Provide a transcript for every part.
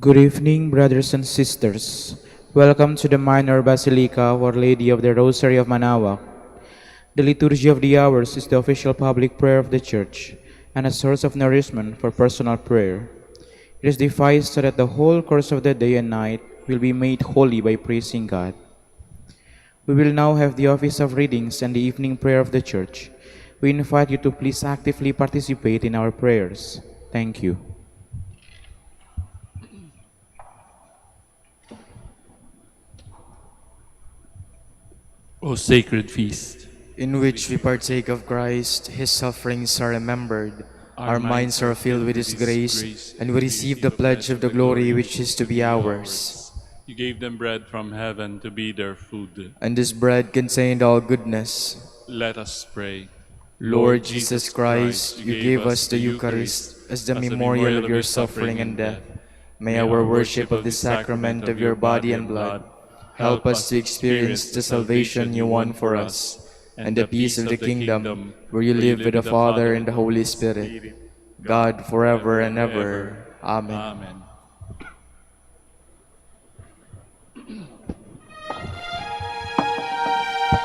Good evening, brothers and sisters. Welcome to the Minor Basilica of Our Lady of the Rosary of Manaoag. The Liturgy of the Hours is the official public prayer of the Church and a source of nourishment for personal prayer. It is devised so that the whole course of the day and night will be made holy by praising God. We will now have the office of readings and the evening prayer of the Church. We invite you to please actively participate in our prayers. Thank you. O sacred feast, in which we partake of Christ, His sufferings are remembered, our minds are filled with His grace, and we receive the pledge of the glory which is to be ours. You gave them bread from heaven to be their food. And this bread contained all goodness. Let us pray. Lord Jesus Christ, you gave us the Eucharist as the memorial of your suffering and death. May our worship of the sacrament of your body and blood help us to experience the salvation you won for us, and the peace of the kingdom where you live with the Father and the Holy Spirit, God forever and ever. Amen. Amen.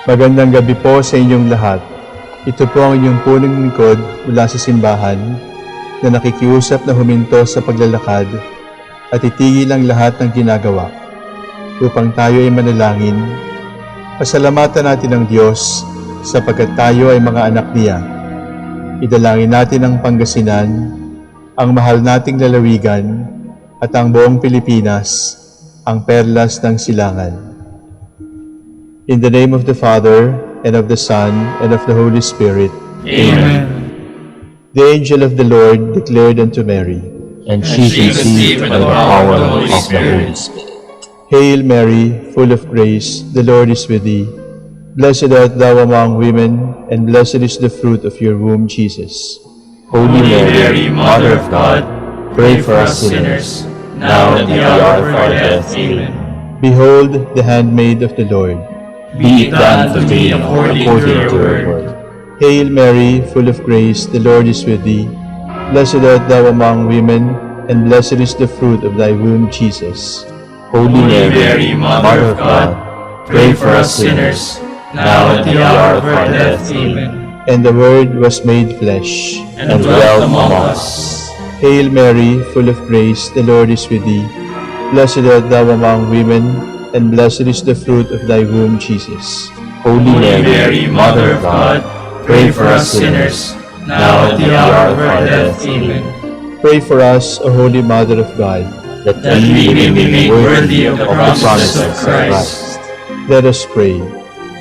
Magandang gabi po sa inyong lahat. Ito po ang inyong punong lingkod mula sa simbahan na nakikiusap na huminto sa paglalakad at itigil ang lahat ng ginagawa upang tayo ay manalangin. Pasalamatan natin ang Diyos sapagkat tayo ay mga anak niya. Idalangin natin ang Pangasinan, ang mahal nating lalawigan, at ang buong Pilipinas, ang perlas ng silangan. In the name of the Father, and of the Son, and of the Holy Spirit. Amen. The angel of the Lord declared unto Mary, And she conceived by the power of the Holy Spirit. Hail Mary, full of grace, the Lord is with thee. Blessed art thou among women, and blessed is the fruit of your womb, Jesus. Holy Mary, Mother of God, pray for us sinners, now and at the hour of our death. Amen. Behold the handmaid of the Lord. Be it done to me according to your word. Hail Mary, full of grace, the Lord is with thee. Blessed art thou among women, and blessed is the fruit of thy womb, Jesus. Holy Mary, Mother of God, pray for us sinners, now and at the hour of our death. Amen. And the Word was made flesh, And dwelt among us. Hail Mary, full of grace, the Lord is with thee. Blessed art thou among women, and blessed is the fruit of thy womb, Jesus. Holy Mary, Mother of God, pray for us sinners, now and at the hour of our death. Amen. Pray for us, O Holy Mother of God, That we may be made worthy of the promises of Christ. Let us pray.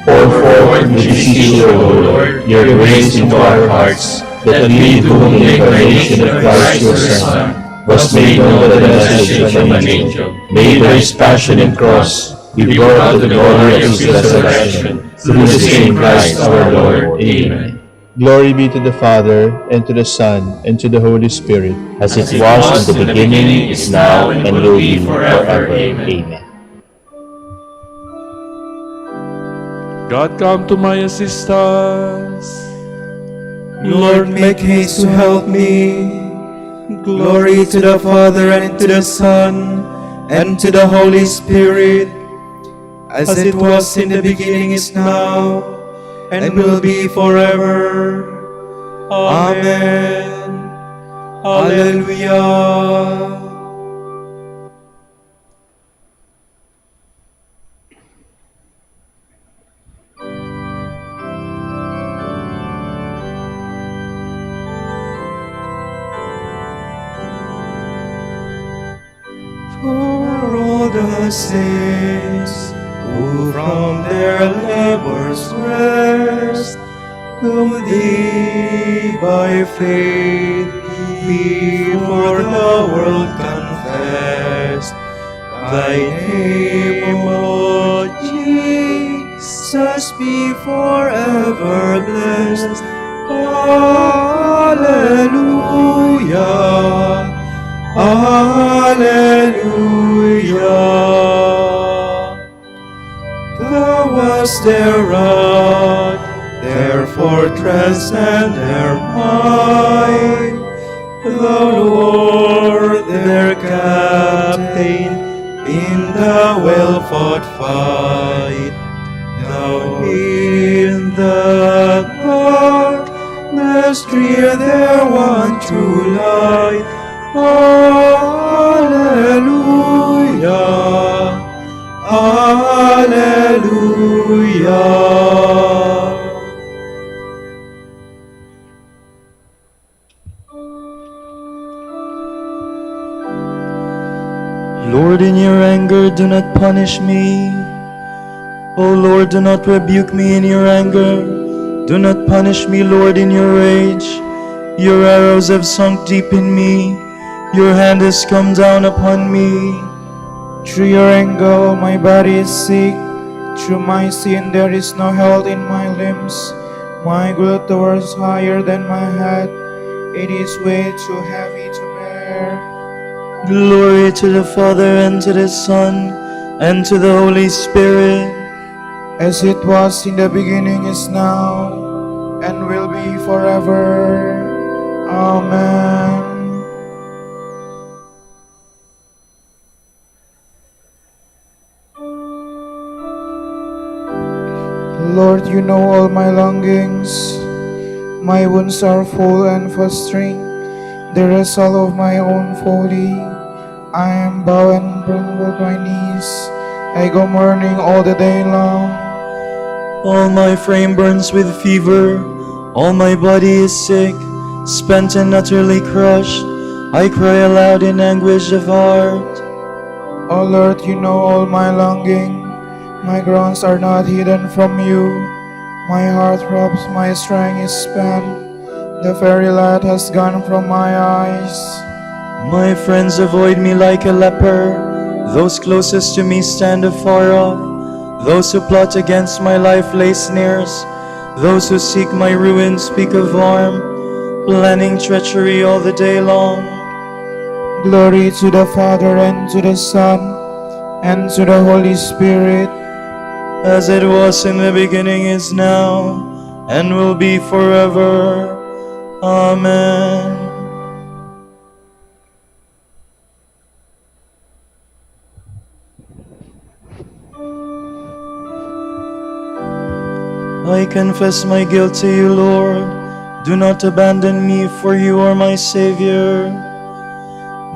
Pour forth, we beseech you, O Lord, your grace into our hearts, that we, to whom the incarnation of Christ your Son was made known by the message from an angel, made by his passion and cross, be brought to the glory of his resurrection, through the same Christ our Lord. Amen. Glory be to the Father, and to the Son, and to the Holy Spirit, As it was in the beginning, is now, and will be forever. Amen. God, come to my assistance. Lord, make haste to help me. Glory to the Father, and to the Son, and to the Holy Spirit, as it was in the beginning, is now, and will be forever. Amen. Hallelujah. For all the saints who from their labors rest, whom thee by faith before the world confessed, thy name, O Jesus, be forever blessed. Hallelujah. Hallelujah. Thou wast their rod, their fortress and their might, the Lord their captain sustain in the well-fought fight. Now in the darkness clear their one true light. Alleluia, Alleluia. Lord, in your anger, do not punish me. O Lord, do not rebuke me in your anger. Do not punish me, Lord, in your rage. Your arrows have sunk deep in me. Your hand has come down upon me. Through your anger, my body is sick. Through my sin, there is no health in my limbs. My guilt towards higher than my head. It is way too heavy to bear. Glory to the Father, and to the Son, and to the Holy Spirit. As it was in the beginning, is now, and will be forever. Amen. Lord, you know all my longings. My wounds are full and festering, the result of my own folly. I am bowed and burned with my knees. I go mourning all the day long. All my frame burns with fever. All my body is sick, spent and utterly crushed. I cry aloud in anguish of heart. O Lord, you know all my longing. My groans are not hidden from you. My heart throbs, my strength is spent. The very light has gone from my eyes. My friends avoid me like a leper. Those closest to me stand afar off. Those who plot against my life lay snares. Those who seek my ruin speak of harm, planning treachery all the day long. Glory to the Father, and to the Son, and to the Holy Spirit, as it was in the beginning, is now, and will be forever. Amen. I confess my guilt to you, Lord. Do not abandon me, for you are my Savior.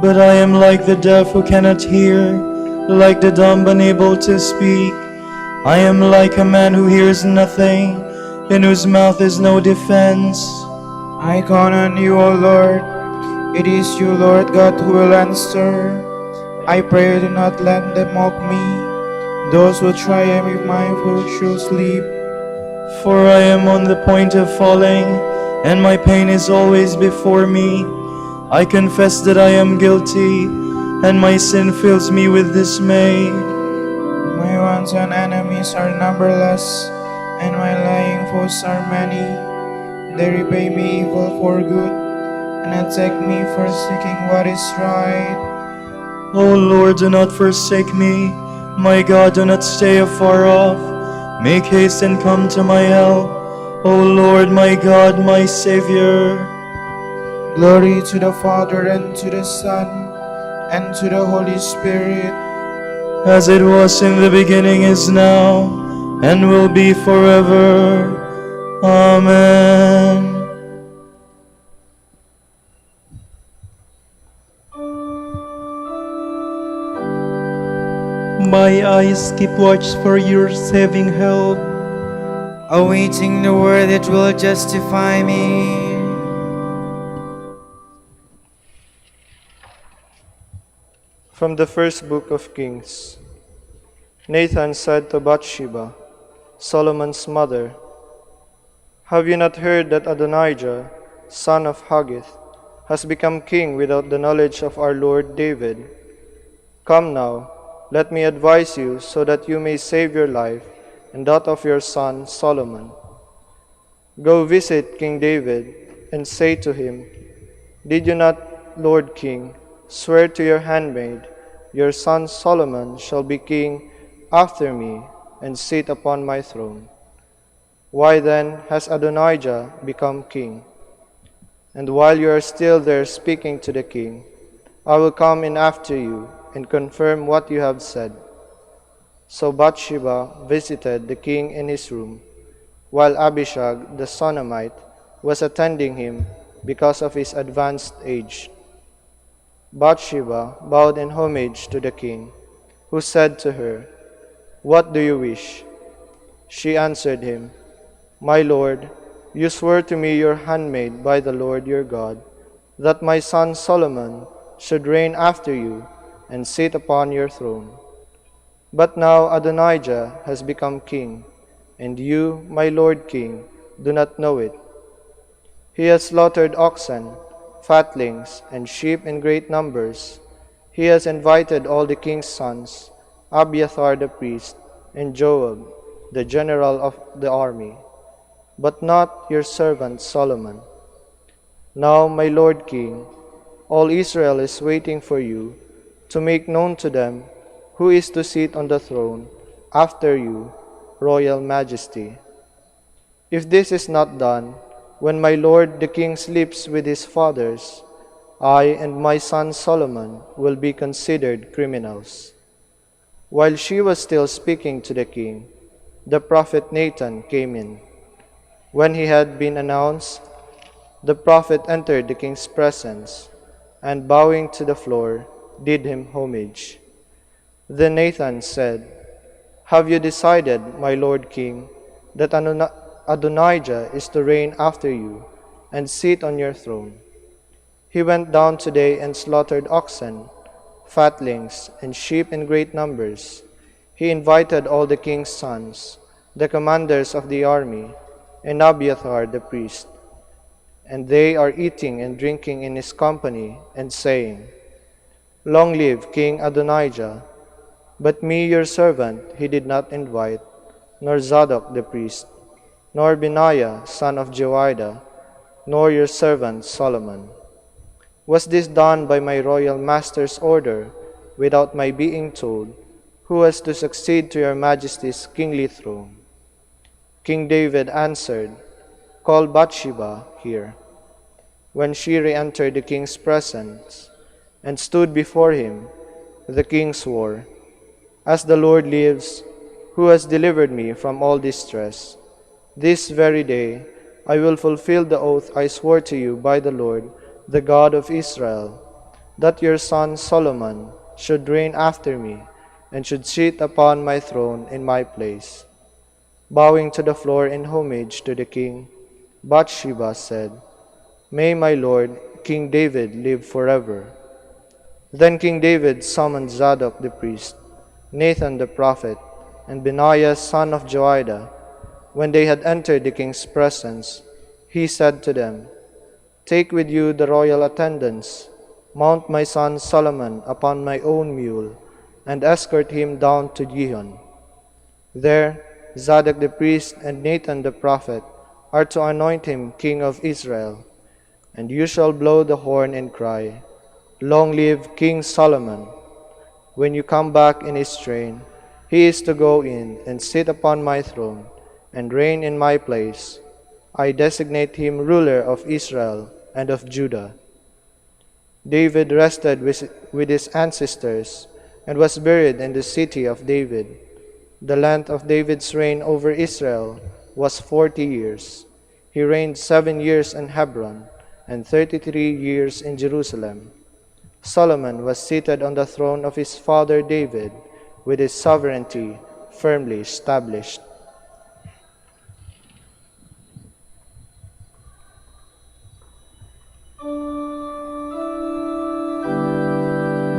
But I am like the deaf who cannot hear, like the dumb unable to speak. I am like a man who hears nothing, in whose mouth is no defense. I count on you, O Lord. It is you, Lord God, who will answer. I pray, do not let them mock me, those who triumph if my foot should sleep. For I am on the point of falling, and my pain is always before me. I confess that I am guilty, and my sin fills me with dismay. My wanton enemies are numberless, and my lying foes are many. They repay me evil for good, and attack me for seeking what is right. O Lord, do not forsake me. My God, do not stay afar off. Make haste and come to my help. O Lord, my God, my Savior. Glory to the Father, and to the Son, and to the Holy Spirit, as it was in the beginning, is now, and will be forever. Amen. My eyes keep watch for your saving help, awaiting the word that will justify me. From the first book of Kings. Nathan said to Bathsheba, Solomon's mother, "Have you not heard that Adonijah, son of Haggith, has become king without the knowledge of our Lord David? Come now, let me advise you so that you may save your life and that of your son Solomon. Go visit King David and say to him, Did you not, Lord King, swear to your handmaid, your son Solomon shall be king after me and sit upon my throne? Why then has Adonijah become king? And while you are still there speaking to the king, I will come in after you and confirm what you have said." So Bathsheba visited the king in his room, while Abishag the Shunammite was attending him because of his advanced age. Bathsheba bowed in homage to the king, who said to her, "What do you wish?" She answered him, "My lord, you swore to me, your handmaid, by the Lord your God, that my son Solomon should reign after you and sit upon your throne. But now Adonijah has become king, and you, my lord king, do not know it. He has slaughtered oxen, fatlings, and sheep in great numbers. He has invited all the king's sons, Abiathar the priest, and Joab, the general of the army, but not your servant Solomon. Now, my lord king, all Israel is waiting for you to make known to them who is to sit on the throne after you, royal majesty. If this is not done, when my lord the king sleeps with his fathers, I and my son Solomon will be considered criminals." While she was still speaking to the king, the prophet Nathan came in. When he had been announced, the prophet entered the king's presence, and bowing to the floor, did him homage. Then Nathan said, "Have you decided, my lord king, that Adonijah is to reign after you and sit on your throne? He went down today and slaughtered oxen, fatlings, and sheep in great numbers. He invited all the king's sons, the commanders of the army, and Abiathar the priest, and they are eating and drinking in his company and saying, 'Long live King Adonijah!' But me, your servant, he did not invite, nor Zadok the priest, nor Benaiah son of Jehoiada, nor your servant Solomon. Was this done by my royal master's order, without my being told, who was to succeed to your majesty's kingly throne?" King David answered, "Call Bathsheba here." When she re-entered the king's presence and stood before him, the king swore, "As the Lord lives, who has delivered me from all distress, this very day I will fulfill the oath I swore to you by the Lord, the God of Israel, that your son Solomon should reign after me and should sit upon my throne in my place." Bowing to the floor in homage to the king, Bathsheba said, "May my lord, King David, live forever." Then King David summoned Zadok the priest, Nathan the prophet, and Benaiah son of Jehoiada. When they had entered the king's presence, he said to them, "Take with you the royal attendants, mount my son Solomon upon my own mule, and escort him down to Gihon. There Zadok the priest and Nathan the prophet are to anoint him king of Israel, and you shall blow the horn and cry, 'Long live King Solomon!' When you come back in his train, he is to go in and sit upon my throne and reign in my place. I designate him ruler of Israel and of Judah." David rested with his ancestors and was buried in the city of David. The length of David's reign over Israel was 40 years. He reigned 7 years in Hebron and 33 years in Jerusalem. Solomon was seated on the throne of his father David, with his sovereignty firmly established.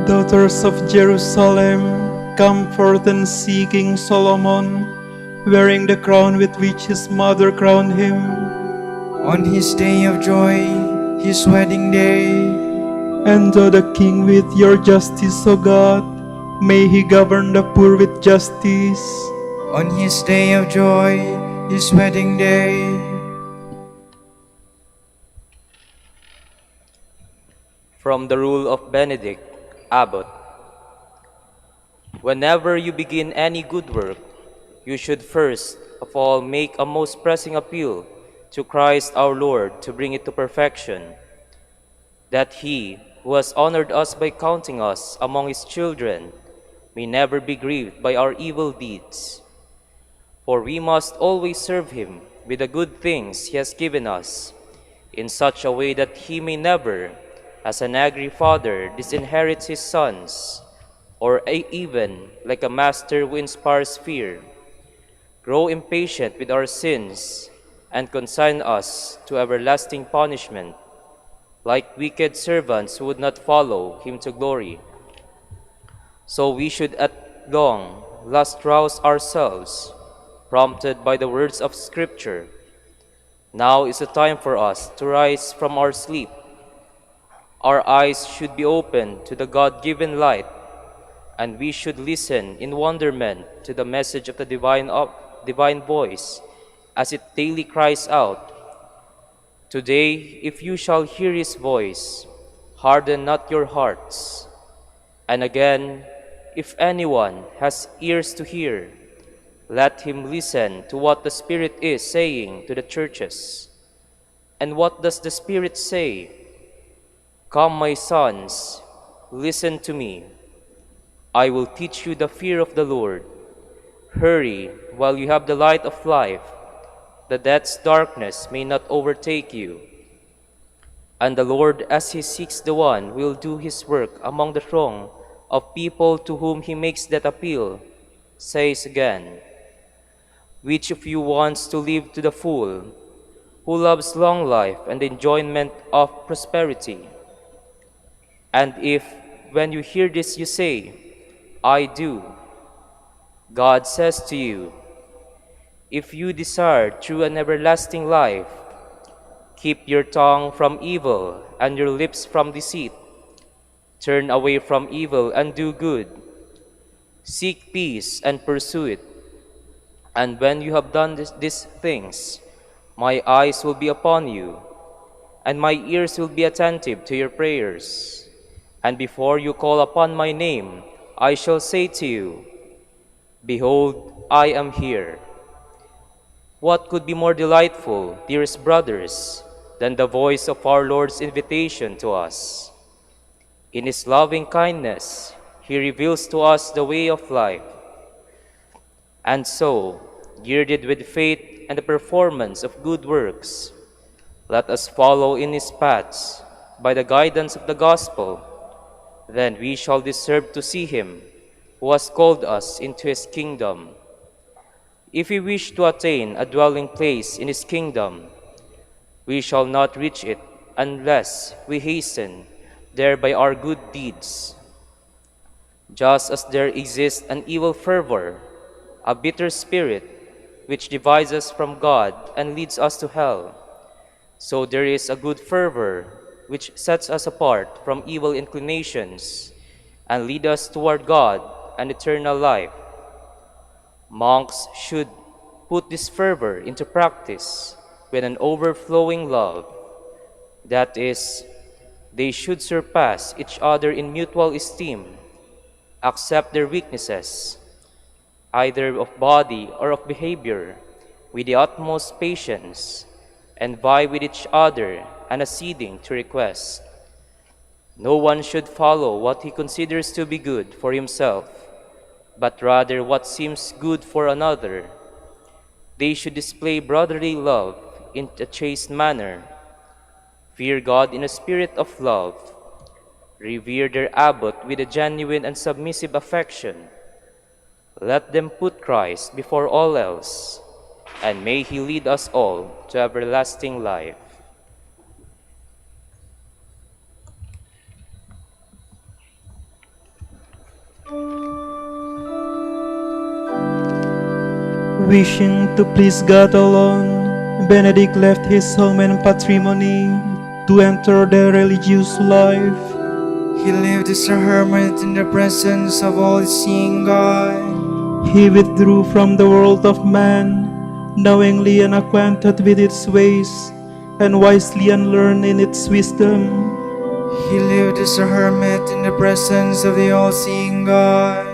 Daughters of Jerusalem, come forth and see King Solomon, wearing the crown with which his mother crowned him. On his day of joy, his wedding day, Endow the king with your justice, O God. May he govern the poor with justice. on his day of joy, his wedding day. From the Rule of Benedict, Abbot. Whenever you begin any good work, you should first of all make a most pressing appeal to Christ our Lord to bring it to perfection, that He who has honored us by counting us among his children, may never be grieved by our evil deeds. For we must always serve him with the good things he has given us, in such a way that he may never, as an angry father, disinherit his sons, or even, like a master who inspires fear, grow impatient with our sins and consign us to everlasting punishment, like wicked servants who would not follow him to glory. So we should at long last rouse ourselves, prompted by the words of Scripture. Now is the time for us to rise from our sleep. Our eyes should be opened to the God-given light, and we should listen in wonderment to the message of the divine voice as it daily cries out, "Today, if you shall hear his voice, harden not your hearts." And again, if anyone has ears to hear, let him listen to what the Spirit is saying to the churches. And what does the Spirit say? "Come, my sons, listen to me. I will teach you the fear of the Lord. Hurry while you have the light of life, that death's darkness may not overtake you." And the Lord, as he seeks the one, will do his work among the throng of people to whom he makes that appeal, says again, "Which of you wants to live to the full, who loves long life and the enjoyment of prosperity?" And if, when you hear this, you say, "I do," God says to you, "If you desire true and everlasting life, keep your tongue from evil and your lips from deceit. Turn away from evil and do good. Seek peace and pursue it. And when you have done these things, my eyes will be upon you, and my ears will be attentive to your prayers. And before you call upon my name, I shall say to you, 'Behold, I am here.'" What could be more delightful, dearest brothers, than the voice of our Lord's invitation to us? In his loving kindness, he reveals to us the way of life. And so, girded with faith and the performance of good works, let us follow in his paths by the guidance of the gospel. Then we shall deserve to see him who has called us into his kingdom. If we wish to attain a dwelling place in his kingdom, we shall not reach it unless we hasten there by our good deeds. Just as there exists an evil fervor, a bitter spirit, which divides us from God and leads us to hell, so there is a good fervor which sets us apart from evil inclinations and lead us toward God and eternal life. Monks should put this fervor into practice with an overflowing love. That is, they should surpass each other in mutual esteem, accept their weaknesses, either of body or of behavior, with the utmost patience, and vie with each other and acceding to requests. No one should follow what he considers to be good for himself, but rather what seems good for another. They should display brotherly love in a chaste manner, fear God in a spirit of love, revere their abbot with a genuine and submissive affection. Let them put Christ before all else, and may he lead us all to everlasting life. Wishing to please God alone, Benedict left his home and patrimony to enter the religious life. He lived as a hermit in the presence of all-seeing God. He withdrew from the world of man, knowingly unacquainted with its ways, and wisely unlearned in its wisdom. He lived as a hermit in the presence of the all-seeing God.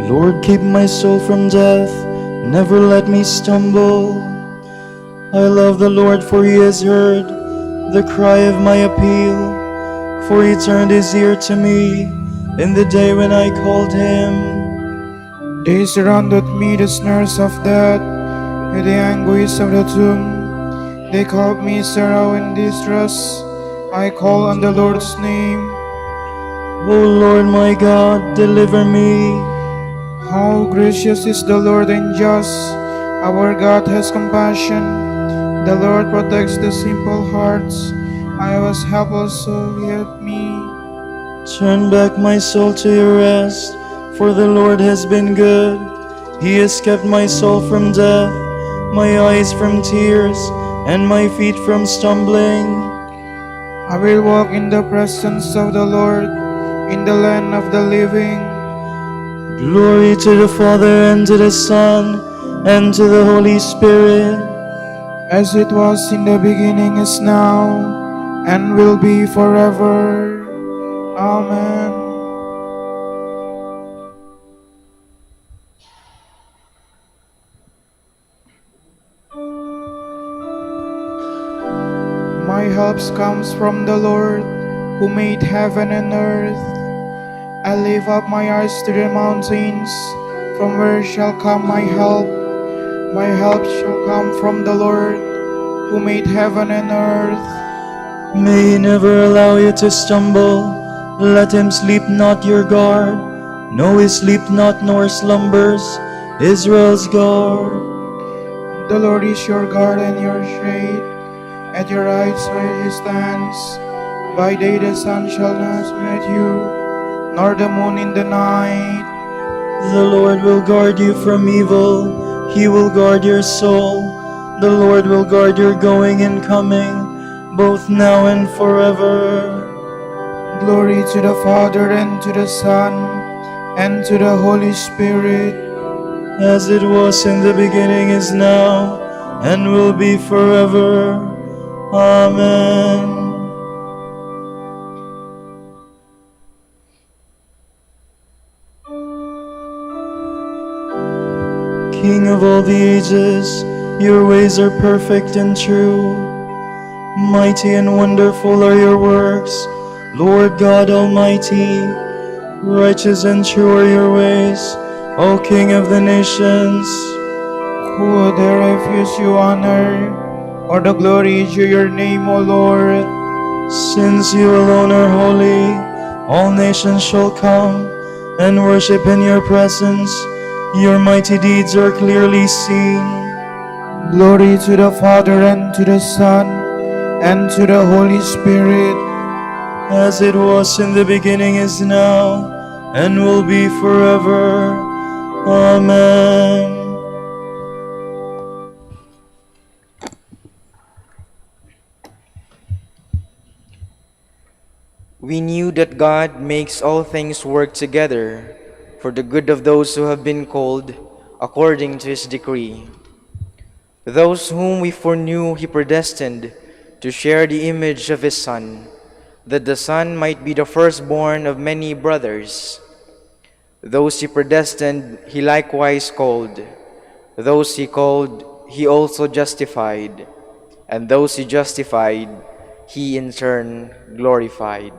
Lord, keep my soul from death, never let me stumble. I love the Lord, for he has heard the cry of my appeal. For he turned his ear to me in the day when I called him. They surrounded me, the snares of death, with the anguish of the tomb. They called me sorrow and distress. I call on the Lord's name. O Lord my God, deliver me. How gracious is the Lord and just. Our God has compassion. The Lord protects the simple hearts. I was helpless, so he helped me. Turn back my soul to your rest, for the Lord has been good. He has kept my soul from death, my eyes from tears, and my feet from stumbling. I will walk in the presence of the Lord, in the land of the living. Glory to the Father, and to the Son, and to the Holy Spirit. As it was in the beginning, is now, and will be forever. Amen. My help comes from the Lord, who made heaven and earth. I lift up my eyes to the mountains, from where shall come my help? My help shall come from the Lord, who made heaven and earth. May he never allow you to stumble. Let him sleep not your guard. No, he sleep not nor slumbers, Israel's God. The Lord is your guard and your shade. At your right side he stands. By day the sun shall not smite you, nor the moon in the night. The Lord will guard you from evil. He will guard your soul. The Lord will guard your going and coming, both now and forever. Glory to the Father, and to the Son, and to the Holy Spirit. As it was in the beginning, is now, and will be forever. Amen. King of all the ages, your ways are perfect and true. Mighty and wonderful are your works, Lord God Almighty. Righteous and true are your ways, O King of the nations. Who would dare refuse you honor, or the glory due your name, O Lord? Since you alone are holy, all nations shall come and worship in your presence. Your mighty deeds are clearly seen. Glory to the Father, and to the Son, and to the Holy Spirit. As it was in the beginning, is now, and will be forever. Amen. We knew that God makes all things work together for the good of those who have been called according to his decree. Those whom we foreknew he predestined to share the image of his Son, that the Son might be the firstborn of many brothers. Those he predestined, he likewise called. Those he called, he also justified. And those he justified, he in turn glorified.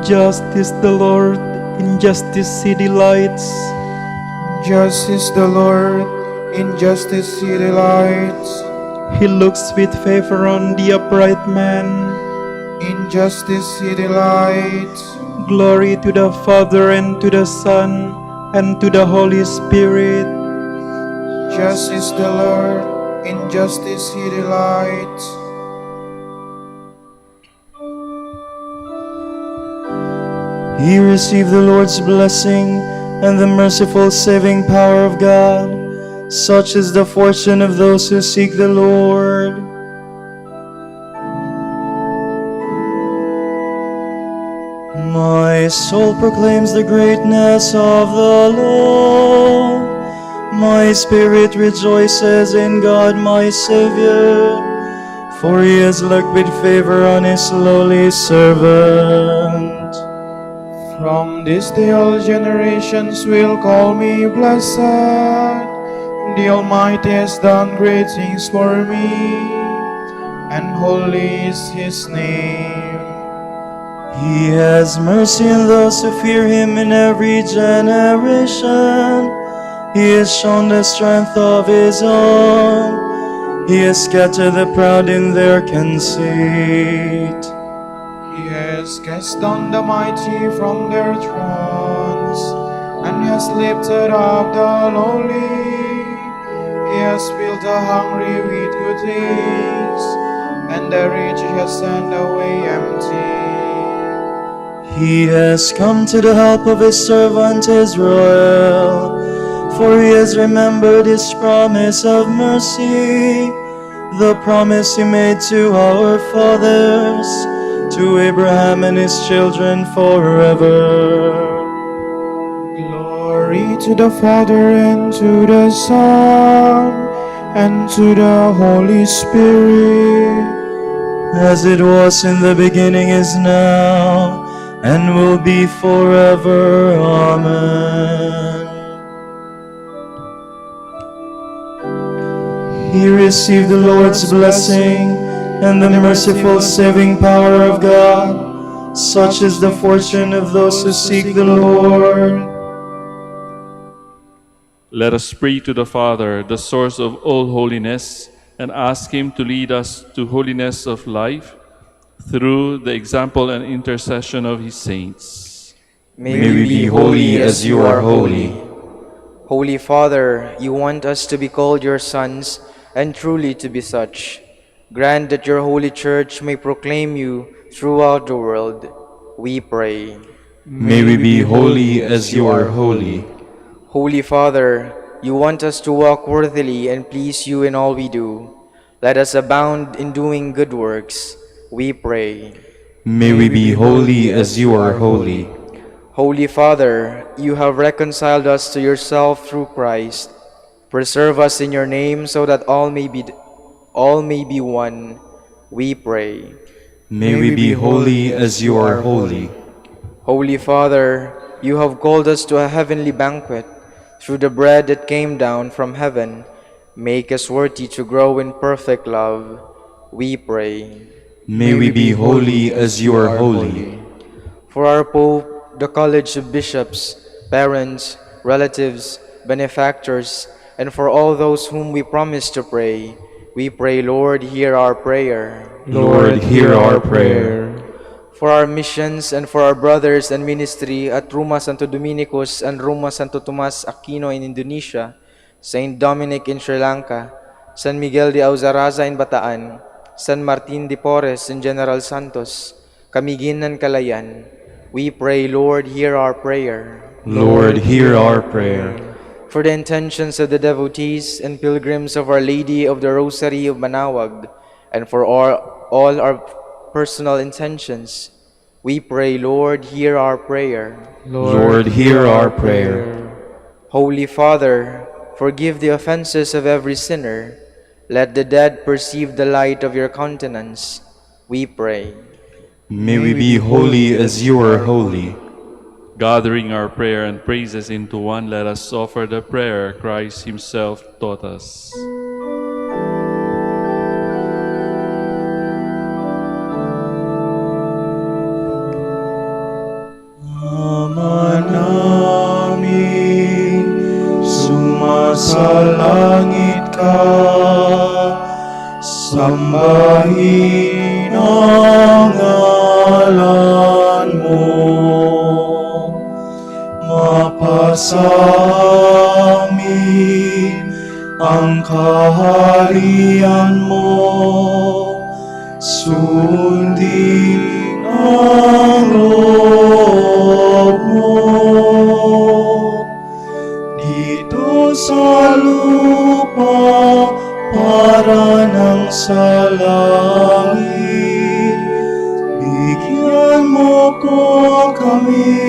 Just is the Lord, in justice he delights. Just is the Lord, in justice he delights. He looks with favor on the upright man. In justice he delights. Glory to the Father, and to the Son, and to the Holy Spirit. Just is the Lord, in justice he delights. He received the Lord's blessing and the merciful saving power of God. Such is the fortune of those who seek the Lord. My soul proclaims the greatness of the Lord. My spirit rejoices in God my Savior. for he has looked with favor on his lowly servant. From this day all generations will call me blessed. The Almighty has done great things for me, and holy is his name. He has mercy on those who fear him in every generation. He has shown the strength of his arm. He has scattered the proud in their conceit. He has cast down the mighty from their thrones, and has lifted up the lowly. He has filled the hungry with good things, and the rich he has sent away empty. He has come to the help of his servant Israel, for he has remembered his promise of mercy, the promise he made to our fathers, to Abraham and his children forever. Glory to the Father, and to the Son, and to the Holy Spirit, as it was in the beginning, is now, and will be forever. Amen. He received the Lord's blessing and the merciful saving power of God. Such is the fortune of those who seek the Lord. Let us pray to the Father, the source of all holiness, and ask him to lead us to holiness of life through the example and intercession of his saints. May we be holy as you are holy. Holy Father, you want us to be called your sons, and truly to be such. Grant that your holy church may proclaim you throughout the world, we pray. May we be holy as you are holy. Holy Father, you want us to walk worthily and please you in all we do. Let us abound in doing good works, we pray. May we be holy as you are holy. Holy Father, you have reconciled us to yourself through Christ. Preserve us in your name so that all may be one, we pray. May we be holy as you are holy. Holy Father, you have called us to a heavenly banquet. Through the bread that came down from heaven, make us worthy to grow in perfect love, we pray. May we be holy as you are holy. For our Pope, the College of Bishops, parents, relatives, benefactors, and for all those whom we promise to pray, we pray, Lord, hear our prayer. Lord, hear our prayer. For our missions and for our brothers and ministry at Roma Santo Dominicus and Roma Santo Tomas Aquino in Indonesia, Saint Dominic in Sri Lanka, San Miguel de Auzaraza in Bataan, San Martin de Porres in General Santos, Camiguinan, Calayan, we pray, Lord, hear our prayer. Lord, hear our prayer. For the intentions of the devotees and pilgrims of Our Lady of the Rosary of Manaoag, and for all our personal intentions, we pray, Lord, hear our prayer. Lord, hear our prayer. Holy Father, forgive the offenses of every sinner. Let the dead perceive the light of your countenance, we pray. May we be holy as you are holy. Gathering our prayer and praises into one, let us offer the prayer Christ himself taught us. Ama namin, sumasalangit ka, sambahin ang ngalan mo. Mapasamin ang kaharian mo, sundin ang loob mo. Dito sa lupa para nang sa langit, bigyan mo ko kami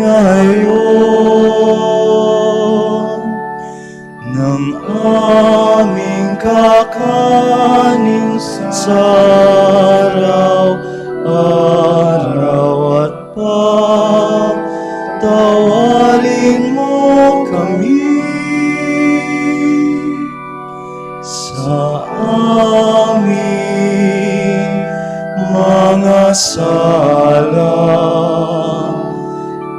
ngayon ng aming kakanin sa araw-araw at patawarin mo kami sa aming mga sala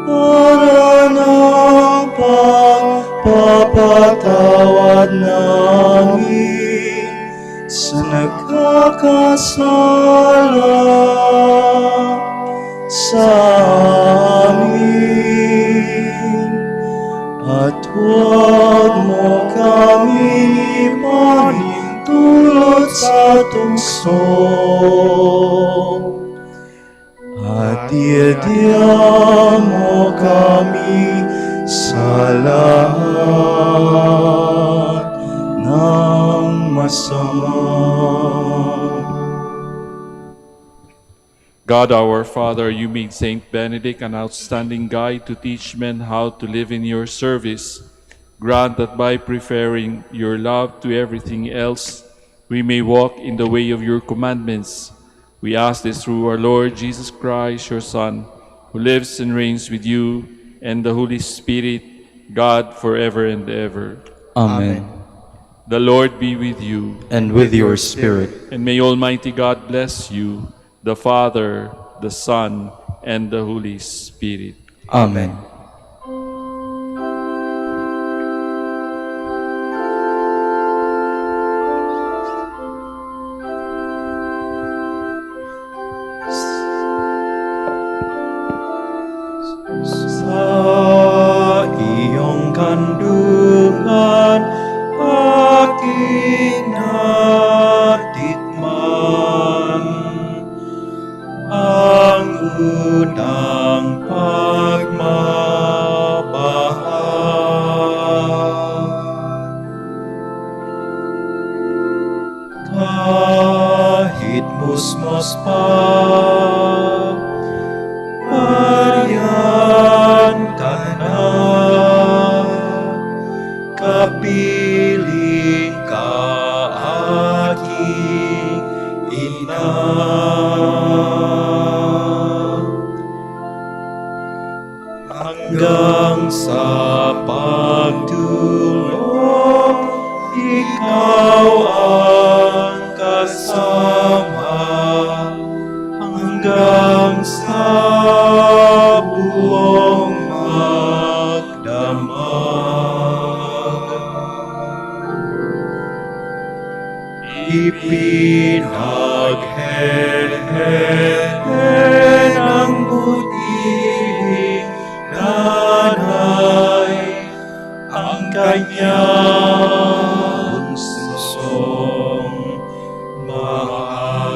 para ng pagpapatawad namin sa nagkakasala sa amin. At huwag mo kaming ipahintulot sa tukso, at iadya mo kami sa lahat ng masama. God our Father, you made Saint Benedict an outstanding guide to teach men how to live in your service. Grant that by preferring your love to everything else, we may walk in the way of your commandments. We ask this through our Lord Jesus Christ, your Son, who lives and reigns with you and the Holy Spirit, God, forever and ever. Amen. The Lord be with you. And with your spirit. And may Almighty God bless you, the Father, the Son, and the Holy Spirit. Amen. Sa iyong kandungan, aking natikman ang unang pagmamahal. Kahit musmos pa, ariyan ka na, kapiling ka aking ina. Hanggang sa pagtulog, ikaw ang kasama, hanggang sa buong magdamag. Ipinaghehen ang butihing nanay ang kanyang punsong mahal.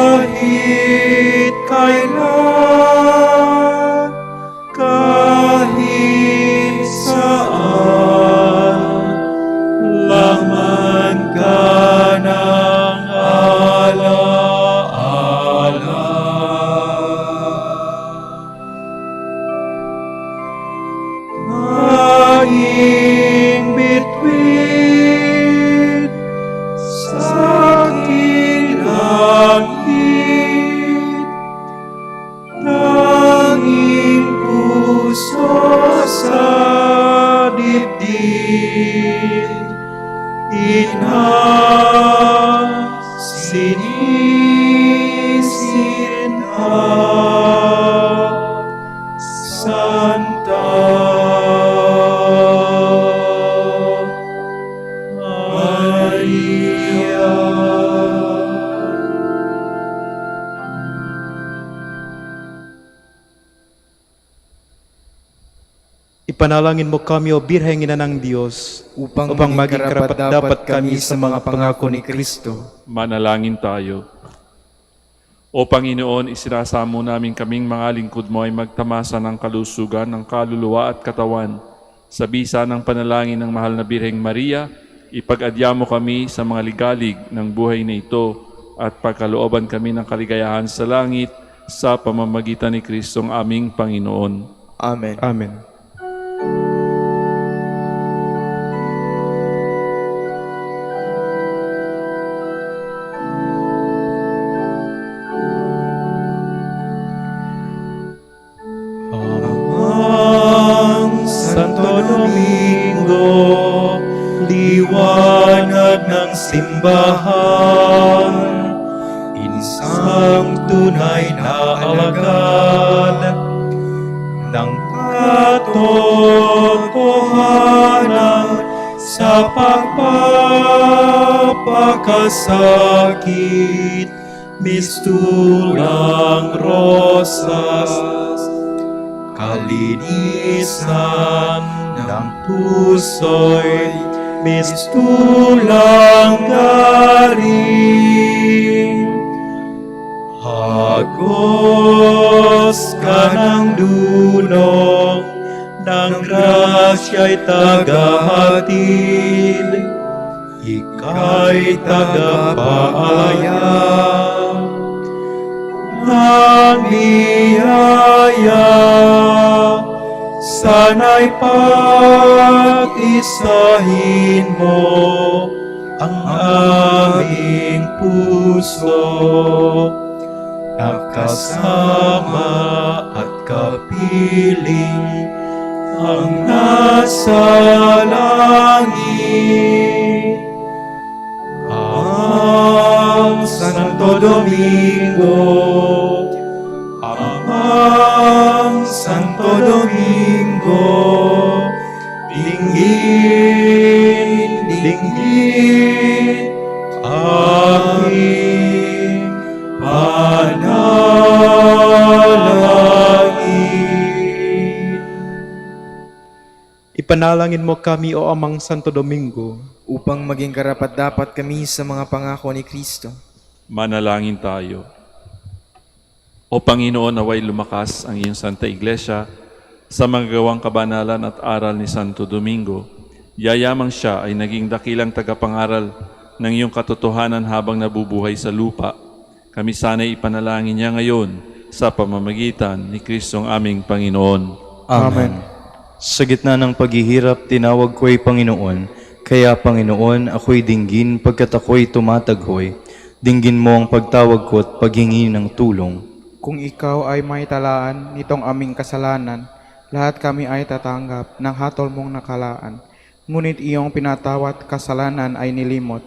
Kahit kailan, kahit saan, laman ka ng alaala. Tanging bituin sa aking langit, tanging puso sa dibdib, ina sinisinta, Santa Maria. Ipanalangin mo kami, O Birheng Ina ng Diyos, Upang maging karapat-dapat kami sa mga pangako ni Kristo. Manalangin tayo. O Panginoon, isinasamo namin kaming mga lingkod mo ay magtamasa ng kalusugan ng kaluluwa at katawan. Sa bisa ng panalangin ng mahal na Birheng Maria, ipag-adya mo kami sa mga ligalig ng buhay na ito at pagkalooban kami ng kaligayahan sa langit sa pamamagitan ni Kristong aming Panginoon. Amen. Amen. Ang Santo Domingo, liwanag ng simbahan, isang tunay na alagad ng katotohanan sa pagpapakasakit, mistulang rosas, kalinisan ng puso'y mistulang garing. Hagos ka ng dunong ng grasya'y tagahatid, ika'y tagapaaya ng biyaya. Sana'y pag-isahin mo ang aming puso, nakasama at kapiling ang nasa langit. Ang Santo Domingo, ang Santo Domingo, dinggin, dinggin, aking panalangin. Ipanalangin mo kami, O Amang Santo Domingo, upang maging karapat-dapat kami sa mga pangako ni Kristo. Manalangin tayo. O Panginoon, naway lumakas ang iyong Santa Iglesia sa mga gawang kabanalan at aral ni Santo Domingo. Yayamang siya ay naging dakilang tagapangaral ng iyong katotohanan habang nabubuhay sa lupa. Kami sana'y ipanalangin niya ngayon sa pamamagitan ni Kristong aming Panginoon. Amen. Sa gitna ng paghihirap, tinawag ko'y Panginoon. Kaya Panginoon, ako'y dinggin pagkat ako'y tumataghoy. Dinggin mo ang pagtawag ko at paghingi ng tulong. Kung ikaw ay may talaan nitong aming kasalanan, lahat kami ay tatanggap ng hatol mong nakalaan. Ngunit iyong pinatawat kasalanan ay nilimot.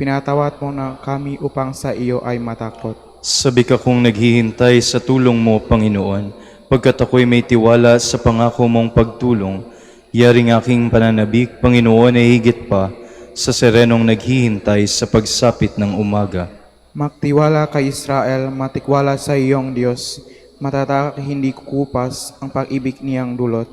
Pinatawat mo na kami upang sa iyo ay matakot. Sabi ka kong naghihintay sa tulong mo, Panginoon, pagkat ako'y may tiwala sa pangako mong pagtulong. Yaring aking pananabik, Panginoon, ay higit pa sa serenong naghihintay sa pagsapit ng umaga. Magtiwala kay Israel, matikwala sa iyong Diyos. Matatak hindi kukupas ang pag-ibig niyang dulot.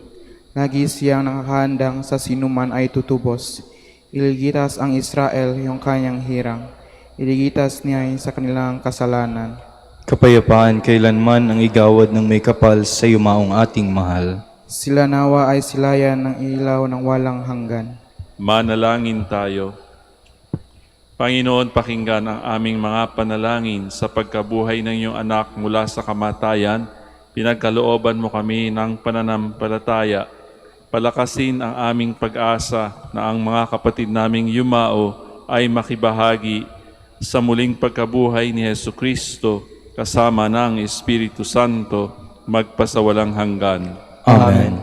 Lagi siyang nakahandang sa sinuman ay tutubos. Iligitas ang Israel yung kanyang hirang. Iligitas niya sa kanilang kasalanan. Kapayapaan kailanman ang igawad ng may kapal sa yumaong ating mahal. Sila nawa ay silayan ng ilaw ng walang hanggan. Manalangin tayo. Panginoon, pakinggan ang aming mga panalangin sa pagkabuhay ng iyong anak mula sa kamatayan. Pinagkalooban mo kami ng pananampalataya. Palakasin ang aming pag-asa na ang mga kapatid naming yumao ay makibahagi sa muling pagkabuhay ni Jesucristo kasama ng Espiritu Santo magpasawalang hanggan. Amen.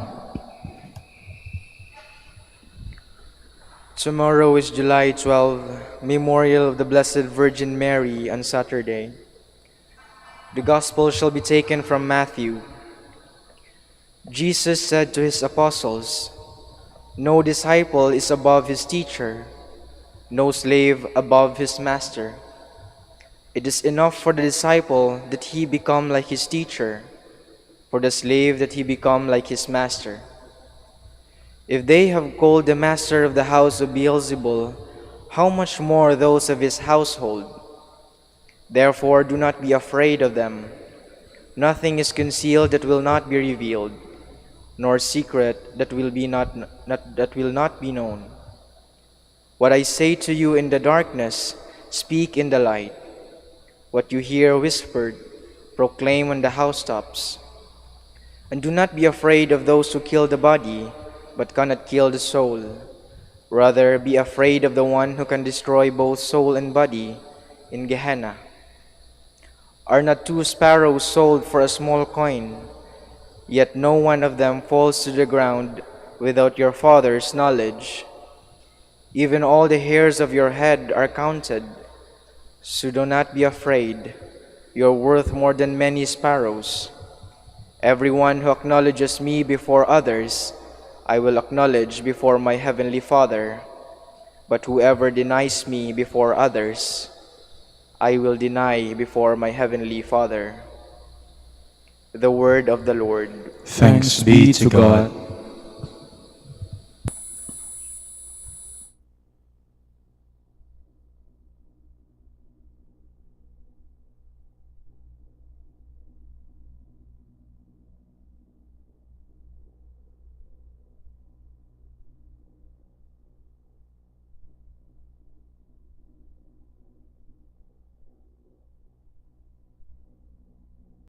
Tomorrow is July 12, Memorial of the Blessed Virgin Mary on Saturday. The Gospel shall be taken from Matthew. Jesus said to his apostles, "No disciple is above his teacher, no slave above his master. It is enough for the disciple that he become like his teacher, for the slave that he become like his master. If they have called the master of the house of Beelzebul, how much more those of his household? Therefore do not be afraid of them. Nothing is concealed that will not be revealed, nor secret that will not be known. What I say to you in the darkness, speak in the light. What you hear whispered, proclaim on the housetops. And do not be afraid of those who kill the body, but cannot kill the soul. Rather, be afraid of the one who can destroy both soul and body in Gehenna. Are not 2 sparrows sold for a small coin? Yet no one of them falls to the ground without your Father's knowledge. Even all the hairs of your head are counted. So do not be afraid. You are worth more than many sparrows. Everyone who acknowledges me before others, I will acknowledge before my heavenly Father. But whoever denies me before others, I will deny before my heavenly Father. The word of the Lord. Thanks be to God.